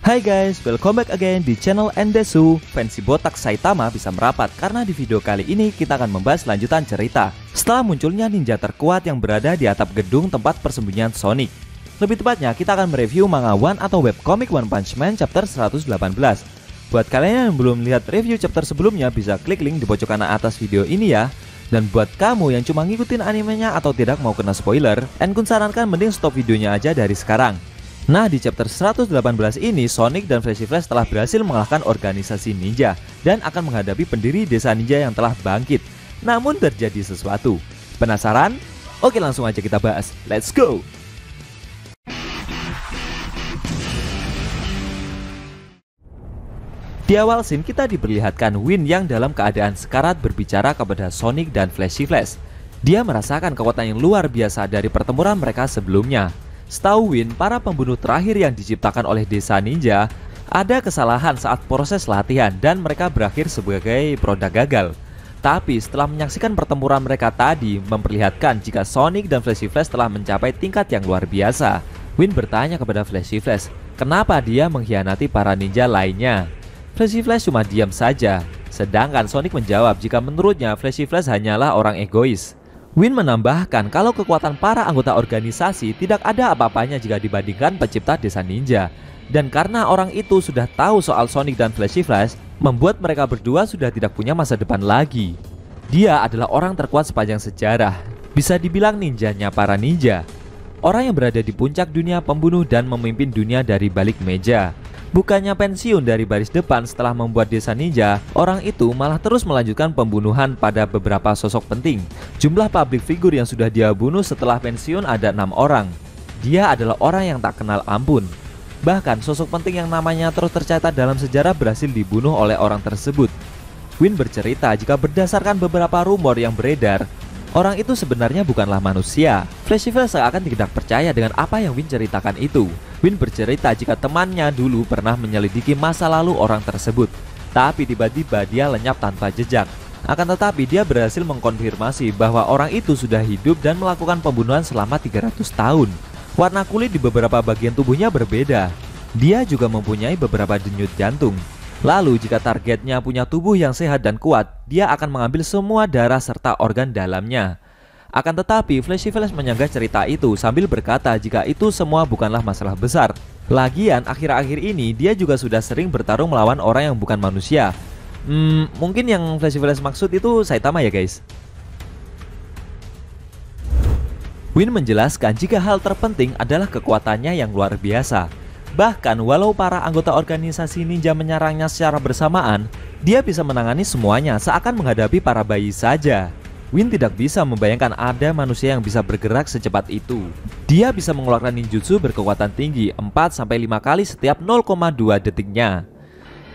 Hai guys, welcome back again di channel Endesu. Fancy botak Saitama bisa merapat karena di video kali ini kita akan membahas lanjutan cerita setelah munculnya ninja terkuat yang berada di atap gedung tempat persembunyian Sonic. Lebih tepatnya, kita akan mereview manga One atau webcomic One Punch Man chapter 118. Buat kalian yang belum lihat review chapter sebelumnya, bisa klik link di pojok kanan atas video ini ya. Dan buat kamu yang cuma ngikutin animenya atau tidak mau kena spoiler, Enkun sarankan mending stop videonya aja dari sekarang. Nah, di chapter 118 ini, Sonic dan Flashy Flash telah berhasil mengalahkan organisasi ninja dan akan menghadapi pendiri desa ninja yang telah bangkit. Namun terjadi sesuatu. Penasaran? Oke, langsung aja kita bahas. Let's go! Di awal scene kita diperlihatkan Win yang dalam keadaan sekarat berbicara kepada Sonic dan Flashy Flash. Dia merasakan kekuatan yang luar biasa dari pertempuran mereka sebelumnya. Setahu Win, para pembunuh terakhir yang diciptakan oleh desa ninja ada kesalahan saat proses latihan dan mereka berakhir sebagai produk gagal. Tapi setelah menyaksikan pertempuran mereka tadi memperlihatkan jika Sonic dan Flashy Flash telah mencapai tingkat yang luar biasa. Win bertanya kepada Flashy Flash, kenapa dia mengkhianati para ninja lainnya? Flashy Flash cuma diam saja. Sedangkan Sonic menjawab jika menurutnya Flashy Flash hanyalah orang egois. Win menambahkan kalau kekuatan para anggota organisasi tidak ada apa-apanya jika dibandingkan pencipta desa ninja. Dan karena orang itu sudah tahu soal Sonic dan Flashy Flash, membuat mereka berdua sudah tidak punya masa depan lagi. Dia adalah orang terkuat sepanjang sejarah, bisa dibilang ninjanya para ninja. Orang yang berada di puncak dunia pembunuh dan memimpin dunia dari balik meja. Bukannya pensiun dari baris depan setelah membuat desa ninja, orang itu malah terus melanjutkan pembunuhan pada beberapa sosok penting. Jumlah public figure yang sudah dia bunuh setelah pensiun ada 6 orang. Dia adalah orang yang tak kenal ampun. Bahkan sosok penting yang namanya terus tercatat dalam sejarah berhasil dibunuh oleh orang tersebut. Win bercerita jika berdasarkan beberapa rumor yang beredar, orang itu sebenarnya bukanlah manusia. Flashy Flash seakan tidak percaya dengan apa yang Win ceritakan itu. Win bercerita jika temannya dulu pernah menyelidiki masa lalu orang tersebut, tapi tiba-tiba dia lenyap tanpa jejak. Akan tetapi dia berhasil mengkonfirmasi bahwa orang itu sudah hidup dan melakukan pembunuhan selama 300 tahun. Warna kulit di beberapa bagian tubuhnya berbeda. Dia juga mempunyai beberapa denyut jantung. Lalu jika targetnya punya tubuh yang sehat dan kuat, dia akan mengambil semua darah serta organ dalamnya. Akan tetapi Flashy Flash menyanggah cerita itu sambil berkata jika itu semua bukanlah masalah besar. Lagian akhir-akhir ini dia juga sudah sering bertarung melawan orang yang bukan manusia. Mungkin yang Flashy Flash maksud itu Saitama ya guys. Win menjelaskan jika hal terpenting adalah kekuatannya yang luar biasa. Bahkan walau para anggota organisasi ninja menyerangnya secara bersamaan, dia bisa menangani semuanya seakan menghadapi para bayi saja. Win tidak bisa membayangkan ada manusia yang bisa bergerak secepat itu. Dia bisa mengeluarkan ninjutsu berkekuatan tinggi 4-5 kali setiap 0,2 detiknya.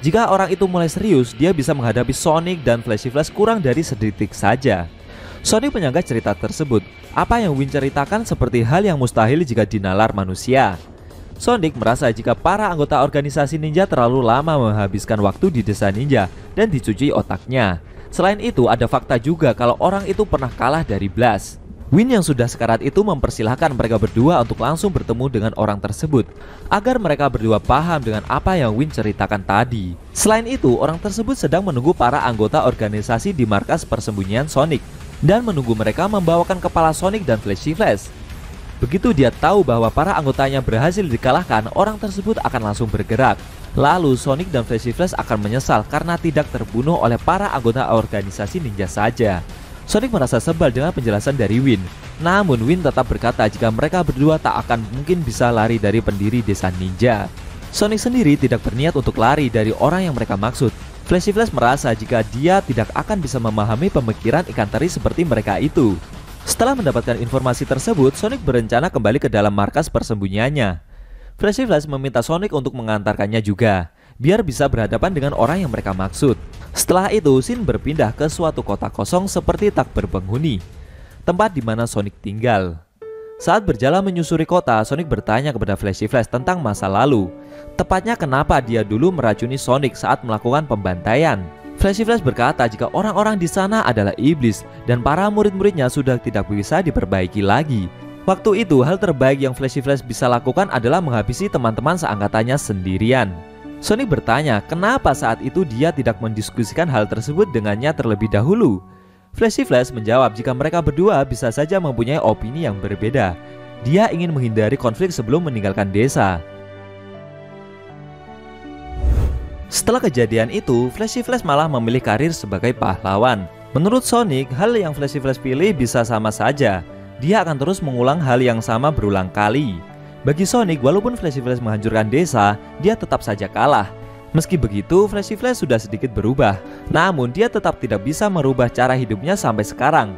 Jika orang itu mulai serius, dia bisa menghadapi Sonic dan Flashy Flash kurang dari sedetik saja. Sonic menyanggah cerita tersebut. Apa yang Win ceritakan seperti hal yang mustahil jika dinalar manusia. Sonic merasa jika para anggota organisasi ninja terlalu lama menghabiskan waktu di desa ninja dan dicuci otaknya. Selain itu, ada fakta juga kalau orang itu pernah kalah dari Blast. Win yang sudah sekarat itu mempersilahkan mereka berdua untuk langsung bertemu dengan orang tersebut agar mereka berdua paham dengan apa yang Win ceritakan tadi. Selain itu, orang tersebut sedang menunggu para anggota organisasi di markas persembunyian Sonic dan menunggu mereka membawakan kepala Sonic dan Flashy Flash. Begitu dia tahu bahwa para anggotanya berhasil dikalahkan, orang tersebut akan langsung bergerak. Lalu Sonic dan Flashy Flash akan menyesal karena tidak terbunuh oleh para anggota organisasi ninja saja. Sonic merasa sebal dengan penjelasan dari Win. Namun Win tetap berkata jika mereka berdua tak akan mungkin bisa lari dari pendiri desa ninja. Sonic sendiri tidak berniat untuk lari dari orang yang mereka maksud. Flashy Flash merasa jika dia tidak akan bisa memahami pemikiran ikan teri seperti mereka itu. Setelah mendapatkan informasi tersebut, Sonic berencana kembali ke dalam markas persembunyiannya. Flashy Flash meminta Sonic untuk mengantarkannya juga, biar bisa berhadapan dengan orang yang mereka maksud. Setelah itu, scene berpindah ke suatu kota kosong seperti tak berpenghuni, tempat di mana Sonic tinggal. Saat berjalan menyusuri kota, Sonic bertanya kepada Flashy Flash tentang masa lalu. Tepatnya kenapa dia dulu meracuni Sonic saat melakukan pembantaian. Flashy Flash berkata jika orang-orang di sana adalah iblis dan para murid-muridnya sudah tidak bisa diperbaiki lagi. Waktu itu, hal terbaik yang Flashy Flash bisa lakukan adalah menghabisi teman-teman seangkatannya sendirian. Sonic bertanya kenapa saat itu dia tidak mendiskusikan hal tersebut dengannya terlebih dahulu. Flashy Flash menjawab jika mereka berdua bisa saja mempunyai opini yang berbeda. Dia ingin menghindari konflik sebelum meninggalkan desa. Setelah kejadian itu, Flashy Flash malah memilih karir sebagai pahlawan. Menurut Sonic, hal yang Flashy Flash pilih bisa sama saja. Dia akan terus mengulang hal yang sama berulang kali. Bagi Sonic, walaupun Flashy Flash menghancurkan desa, dia tetap saja kalah. Meski begitu, Flashy Flash sudah sedikit berubah. Namun, dia tetap tidak bisa merubah cara hidupnya sampai sekarang.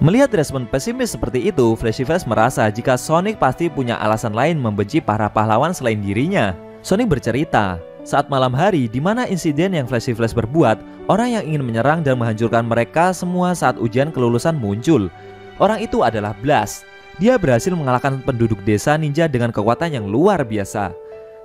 Melihat respon pesimis seperti itu, Flashy Flash merasa jika Sonic pasti punya alasan lain membenci para pahlawan selain dirinya. Sonic bercerita, saat malam hari di mana insiden yang Flashy Flash berbuat, orang yang ingin menyerang dan menghancurkan mereka semua saat ujian kelulusan muncul. Orang itu adalah Blast. Dia berhasil mengalahkan penduduk desa ninja dengan kekuatan yang luar biasa.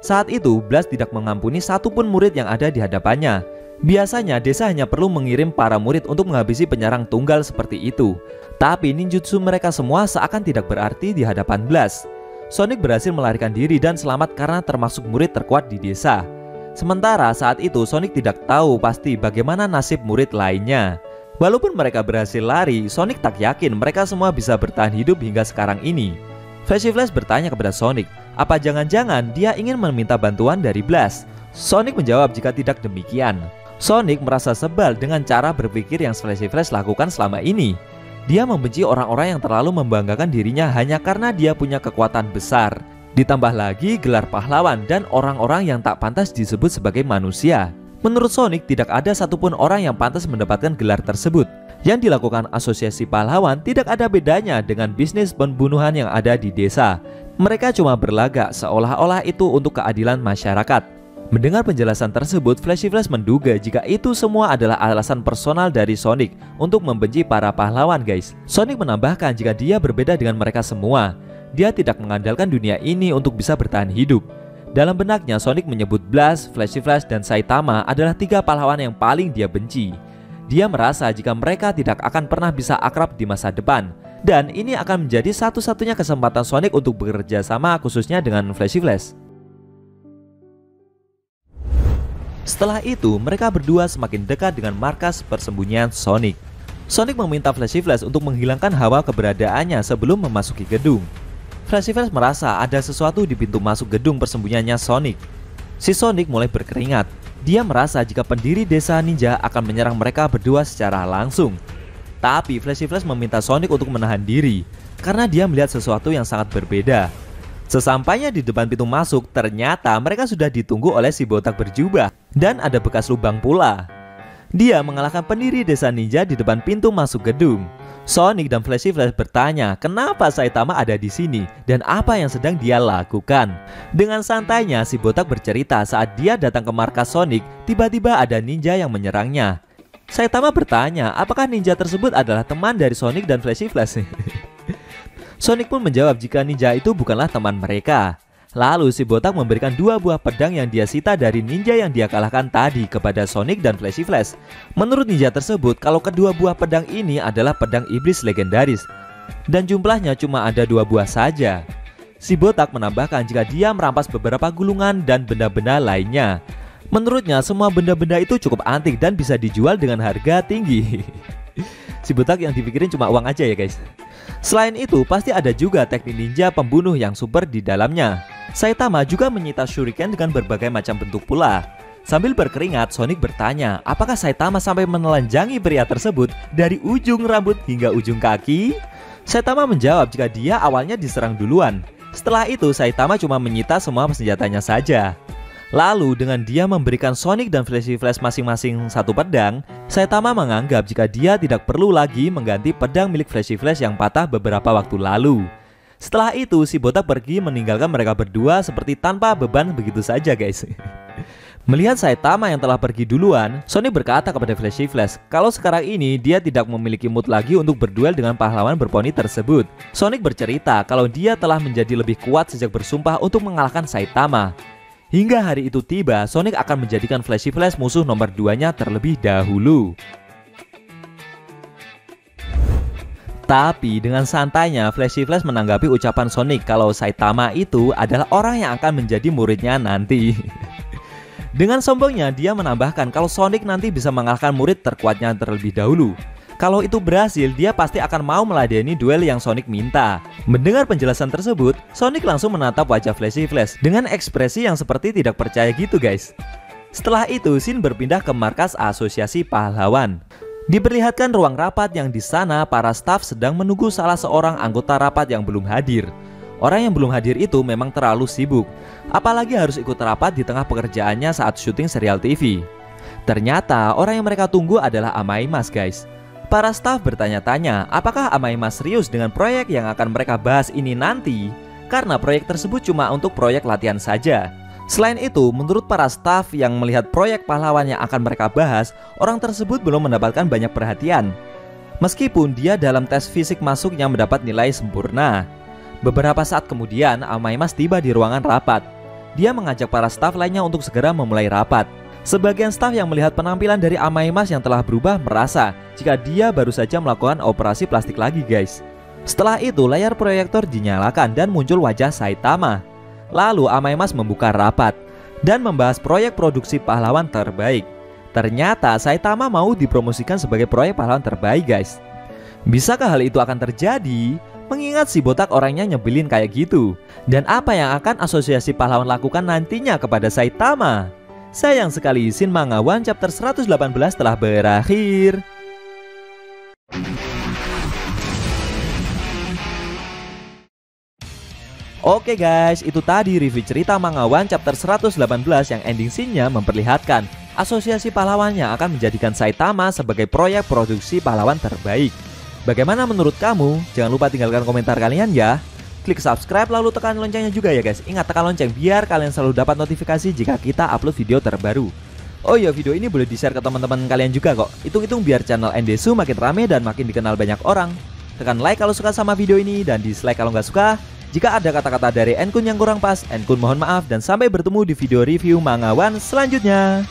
Saat itu, Blast tidak mengampuni satupun murid yang ada di hadapannya. Biasanya desa hanya perlu mengirim para murid untuk menghabisi penyerang tunggal seperti itu. Tapi ninjutsu mereka semua seakan tidak berarti di hadapan Blast. Sonic berhasil melarikan diri dan selamat karena termasuk murid terkuat di desa. Sementara saat itu Sonic tidak tahu pasti bagaimana nasib murid lainnya. Walaupun mereka berhasil lari, Sonic tak yakin mereka semua bisa bertahan hidup hingga sekarang ini. Flashy Flash bertanya kepada Sonic, apa jangan-jangan dia ingin meminta bantuan dari Blast? Sonic menjawab jika tidak demikian. Sonic merasa sebal dengan cara berpikir yang Flashy Flash lakukan selama ini. Dia membenci orang-orang yang terlalu membanggakan dirinya hanya karena dia punya kekuatan besar. Ditambah lagi gelar pahlawan dan orang-orang yang tak pantas disebut sebagai manusia. Menurut Sonic, tidak ada satupun orang yang pantas mendapatkan gelar tersebut. Yang dilakukan asosiasi pahlawan tidak ada bedanya dengan bisnis pembunuhan yang ada di desa. Mereka cuma berlagak seolah-olah itu untuk keadilan masyarakat. Mendengar penjelasan tersebut, Flashy Flash menduga jika itu semua adalah alasan personal dari Sonic untuk membenci para pahlawan, guys. Sonic menambahkan jika dia berbeda dengan mereka semua. Dia tidak mengandalkan dunia ini untuk bisa bertahan hidup. Dalam benaknya, Sonic menyebut Blast, Flashy Flash, dan Saitama adalah 3 pahlawan yang paling dia benci. Dia merasa jika mereka tidak akan pernah bisa akrab di masa depan. Dan ini akan menjadi satu-satunya kesempatan Sonic untuk bekerja sama khususnya dengan Flashy Flash. Setelah itu, mereka berdua semakin dekat dengan markas persembunyian Sonic. Sonic meminta Flashy Flash untuk menghilangkan hawa keberadaannya sebelum memasuki gedung. Flashy Flash merasa ada sesuatu di pintu masuk gedung persembunyiannya Sonic. Si Sonic mulai berkeringat. Dia merasa jika pendiri desa ninja akan menyerang mereka berdua secara langsung. Tapi Flashy Flash meminta Sonic untuk menahan diri karena dia melihat sesuatu yang sangat berbeda. Sesampainya di depan pintu masuk, ternyata mereka sudah ditunggu oleh si botak berjubah dan ada bekas lubang pula. Dia mengalahkan pendiri desa ninja di depan pintu masuk gedung. Sonic dan Flashy Flash bertanya kenapa Saitama ada di sini dan apa yang sedang dia lakukan. Dengan santainya si botak bercerita saat dia datang ke markas Sonic, tiba-tiba ada ninja yang menyerangnya. Saitama bertanya apakah ninja tersebut adalah teman dari Sonic dan Flashy Flash. Sonic pun menjawab jika ninja itu bukanlah teman mereka. Lalu si botak memberikan 2 buah pedang yang dia sita dari ninja yang dia kalahkan tadi kepada Sonic dan Flashy Flash. Menurut ninja tersebut, kalau kedua buah pedang ini adalah pedang iblis legendaris dan jumlahnya cuma ada 2 buah saja. Si botak menambahkan jika dia merampas beberapa gulungan dan benda-benda lainnya. Menurutnya semua benda-benda itu cukup antik dan bisa dijual dengan harga tinggi. Si botak yang dipikirin cuma uang aja ya guys. Selain itu, pasti ada juga teknik ninja pembunuh yang super di dalamnya. Saitama juga menyita shuriken dengan berbagai macam bentuk pula. Sambil berkeringat, Sonic bertanya, apakah Saitama sampai menelanjangi pria tersebut dari ujung rambut hingga ujung kaki? Saitama menjawab jika dia awalnya diserang duluan. Setelah itu, Saitama cuma menyita semua senjatanya saja. Lalu dengan dia memberikan Sonic dan Flashy Flash masing-masing 1 pedang, Saitama menganggap jika dia tidak perlu lagi mengganti pedang milik Flashy Flash yang patah beberapa waktu lalu. Setelah itu si botak pergi meninggalkan mereka berdua seperti tanpa beban begitu saja guys. Melihat Saitama yang telah pergi duluan, Sonic berkata kepada Flashy Flash kalau sekarang ini dia tidak memiliki mood lagi untuk berduel dengan pahlawan berponi tersebut. Sonic bercerita kalau dia telah menjadi lebih kuat sejak bersumpah untuk mengalahkan Saitama. Hingga hari itu tiba, Sonic akan menjadikan Flashy Flash musuh nomor 2-nya terlebih dahulu. Tapi dengan santainya Flashy Flash menanggapi ucapan Sonic kalau Saitama itu adalah orang yang akan menjadi muridnya nanti. Dengan sombongnya dia menambahkan kalau Sonic nanti bisa mengalahkan murid terkuatnya terlebih dahulu. Kalau itu berhasil, dia pasti akan mau meladeni duel yang Sonic minta. Mendengar penjelasan tersebut, Sonic langsung menatap wajah Flashy Flash dengan ekspresi yang seperti tidak percaya gitu guys. Setelah itu, scene berpindah ke markas Asosiasi Pahlawan. Diperlihatkan ruang rapat yang di sana para staf sedang menunggu salah seorang anggota rapat yang belum hadir. Orang yang belum hadir itu memang terlalu sibuk, apalagi harus ikut rapat di tengah pekerjaannya saat syuting serial TV. Ternyata orang yang mereka tunggu adalah Amaimas guys. Para staf bertanya-tanya apakah Amaimas serius dengan proyek yang akan mereka bahas ini nanti, karena proyek tersebut cuma untuk proyek latihan saja. Selain itu, menurut para staf yang melihat proyek pahlawan yang akan mereka bahas, orang tersebut belum mendapatkan banyak perhatian. Meskipun dia dalam tes fisik masuknya mendapat nilai sempurna. Beberapa saat kemudian, Amaimas tiba di ruangan rapat. Dia mengajak para staf lainnya untuk segera memulai rapat. Sebagian staf yang melihat penampilan dari Amaimas yang telah berubah merasa jika dia baru saja melakukan operasi plastik lagi guys. Setelah itu, layar proyektor dinyalakan dan muncul wajah Saitama. Lalu Amaimas membuka rapat dan membahas proyek produksi pahlawan terbaik. Ternyata Saitama mau dipromosikan sebagai proyek pahlawan terbaik guys. Bisakah hal itu akan terjadi? Mengingat si botak orangnya nyebelin kayak gitu. Dan apa yang akan asosiasi pahlawan lakukan nantinya kepada Saitama? Sayang sekali scene manga One chapter 118 telah berakhir. Oke guys, itu tadi review cerita manga One chapter 118 yang ending scene-nya memperlihatkan asosiasi pahlawan yang akan menjadikan Saitama sebagai proyek produksi pahlawan terbaik. Bagaimana menurut kamu? Jangan lupa tinggalkan komentar kalian ya. Klik subscribe lalu tekan loncengnya juga ya guys. Ingat tekan lonceng biar kalian selalu dapat notifikasi jika kita upload video terbaru. Oh iya, video ini boleh di-share ke teman-teman kalian juga kok. Hitung-hitung biar channel Endesu makin rame dan makin dikenal banyak orang. Tekan like kalau suka sama video ini dan dislike kalau nggak suka. Jika ada kata-kata dari Enkun yang kurang pas, Enkun mohon maaf dan sampai bertemu di video review manga One selanjutnya.